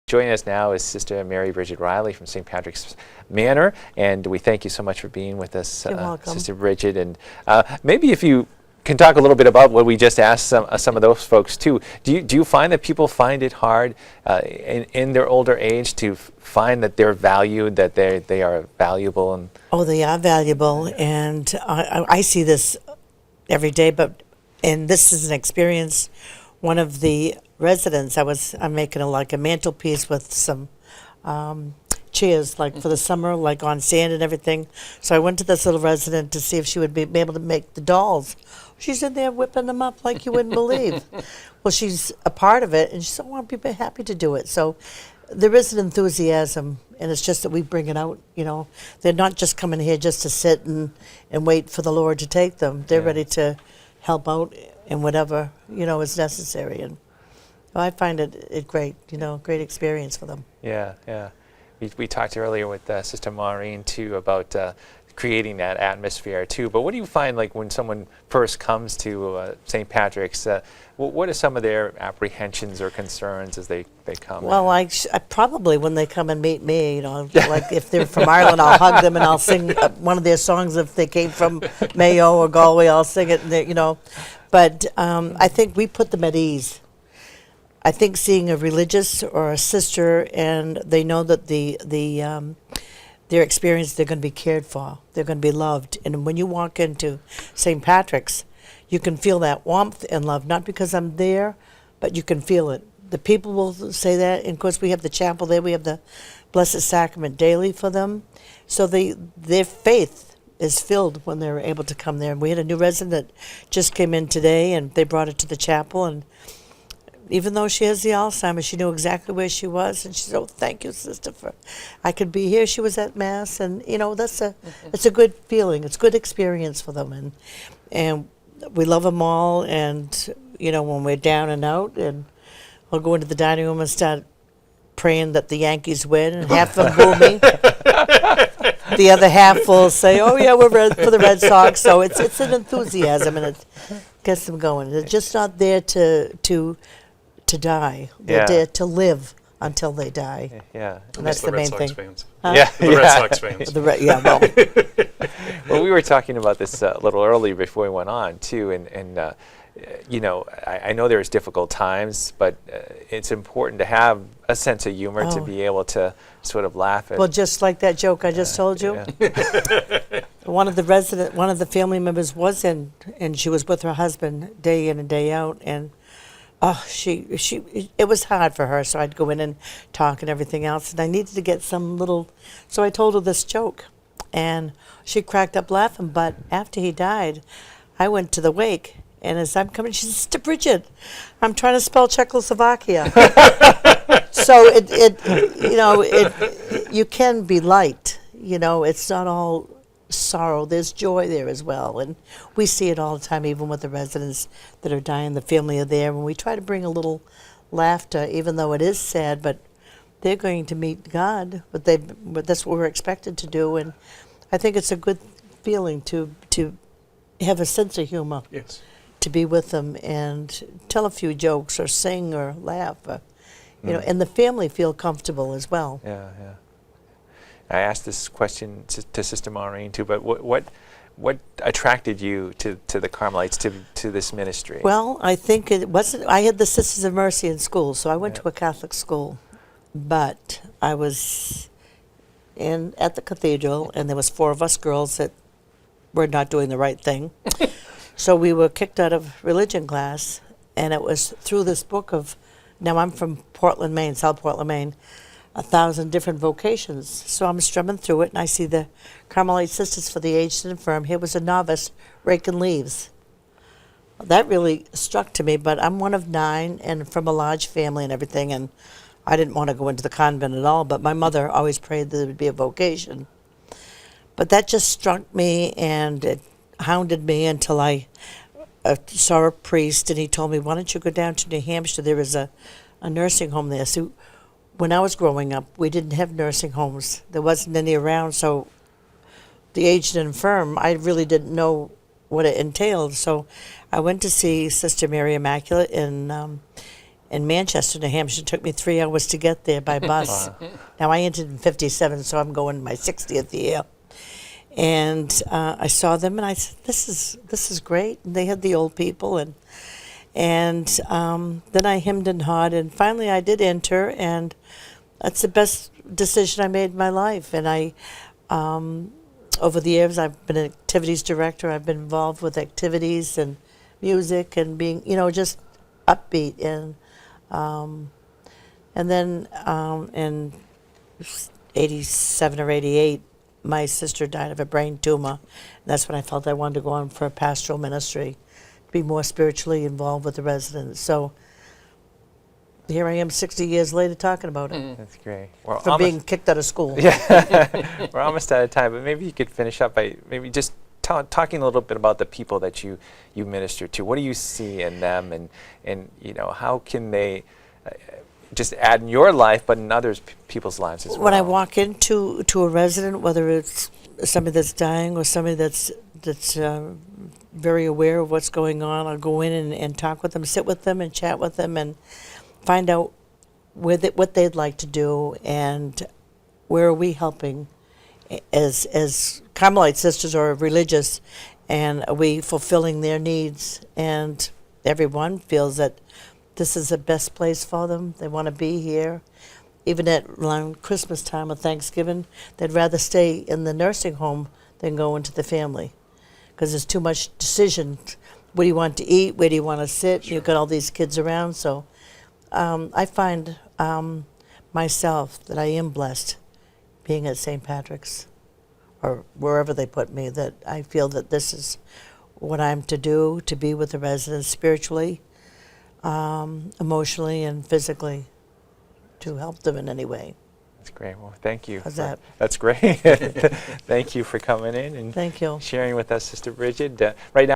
Joining us now is Sister Mary Brigid Reilly from St. Patrick's Manor, and we thank you so much for being with us, You're welcome. Sister Brigid. And maybe if you can talk a little bit about what we just asked some of those folks too. Do you find that people find it hard in their older age to find that they're valued, that they are valuable? And Oh, they are valuable, and I see this every day. And this is an experience. One of the residents, I'm making a mantelpiece with some chairs, like for the summer, like on sand and everything. So I went to this little resident to see if she would be able to make the dolls. She's in there whipping them up like you wouldn't believe. Well, she's a part of it, and she said, "Oh, I'd be happy to do it." So there is an enthusiasm, and it's just that we bring it out. They're not just coming here just to sit and wait for the Lord to take them. They're ready to help out in whatever is necessary, and I find it great. Great experience for them. Yeah. We talked earlier with Sister Maureen too about creating that atmosphere too. But what do you find, like, when someone first comes to St. Patrick's? What are some of their apprehensions or concerns as they come? Well, I probably, when they come and meet me, like if they're from Ireland, I'll hug them and I'll sing one of their songs. If they came from Mayo or Galway, I'll sing it. But I think we put them at ease. I think seeing a religious or a sister, and they know that their experience, they're going to be cared for, they're going to be loved. And when you walk into St. Patrick's, you can feel that warmth and love, not because I'm there, but you can feel it. The people will say that, and of course we have the chapel there, we have the Blessed Sacrament daily for them. So their faith is filled when they're able to come there. And we had a new resident that just came in today, and they brought it to the chapel, and even though she has the Alzheimer's, she knew exactly where she was, and she said, "Oh, thank you, Sister, for I could be here." She was at Mass, and it's a good feeling. It's a good experience for them, and we love them all. And when we're down and out, and we'll go into the dining room and start praying that the Yankees win, and half of them boo me. The other half will say, "Oh yeah, we're for the Red Sox." So it's an enthusiasm, and it gets them going. They're just not there to die. They're there to live until they die. Yeah. And that's the main thing. Fans. Huh? Yeah. The Red Sox fans. Well. Well, we were talking about this a little earlier before we went on too, and I know there's difficult times, but it's important to have a sense of humor to be able to sort of laugh at. Well, just like that joke I just told you. Yeah. One of the family members was in, and she was with her husband day in and day out, and it was hard for her, so I'd go in and talk and everything else, and I needed to get so I told her this joke, and she cracked up laughing. But after he died, I went to the wake, and as I'm coming, she said, "Sister Brigid, I'm trying to spell Czechoslovakia." So you can be light, it's not all sorrow. There's joy there as well, and we see it all the time, even with the residents that are dying. The family are there, and we try to bring a little laughter, even though it is sad. But they're going to meet God, but that's what we're expected to do, and I think it's a good feeling to have a sense of humor. Yes. To be with them and tell a few jokes or sing or laugh, and the family feel comfortable as well. Yeah. I asked this question to Sister Maureen too, but what attracted you to the Carmelites, to this ministry? Well, I think it wasn't. I had the Sisters of Mercy in school, so I went to a Catholic school, but I was at the cathedral, and there was 4 of us girls that were not doing the right thing. So we were kicked out of religion class, and it was through this book of, now I'm from Portland, Maine, South Portland, Maine, 1,000 different vocations. So I'm strumming through it, and I see the Carmelite Sisters for the Aged and Infirm. Here was a novice raking leaves. That really struck to me, but I'm one of 9 and from a large family and everything, and I didn't want to go into the convent at all, but my mother always prayed that there would be a vocation. But that just struck me, and it hounded me until I saw a priest, and he told me, "Why don't you go down to New Hampshire? There is a nursing home there." So when I was growing up, we didn't have nursing homes. There wasn't any around, so the aged and infirm, I really didn't know what it entailed. So I went to see Sister Mary Immaculate in in Manchester, New Hampshire. It took me 3 hours to get there by bus. Now, I entered in 57, so I'm going my 60th year. And I saw them, and I said, this is great. And they had the old people, and then I hemmed and hawed, and finally I did enter, and that's the best decision I made in my life. And I, over the years, I've been an activities director. I've been involved with activities and music and being, just upbeat. And then in 87 or 88, my sister died of a brain tumor. And that's when I felt I wanted to go on for a pastoral ministry, be more spiritually involved with the residents. So here I am 60 years later talking about it. That's great. We're From being kicked out of school. Yeah, we're almost out of time, but maybe you could finish up by maybe just talking a little bit about the people that you minister to. What do you see in them, and how can they just add in your life, but in others people's lives as well? When I walk into a resident, whether it's somebody that's dying or somebody that's very aware of what's going on, I'll go in and talk with them, sit with them, and chat with them, and find out what they'd like to do and where are we helping as Carmelite sisters or religious, and are we fulfilling their needs? And everyone feels that this is the best place for them. They want to be here. Even around Christmas time or Thanksgiving, they'd rather stay in the nursing home than go into the family because there's too much decision. What do you want to eat? Where do you want to sit? Sure. You've got all these kids around. So I find myself that I am blessed being at St. Patrick's or wherever they put me, that I feel that this is what I'm to do, to be with the residents spiritually, emotionally, and physically, to help them in any way. That's great. Well, thank you. How's that? That's great. Thank you for coming in and Thank you. sharing with us, Sister Brigid. Right now.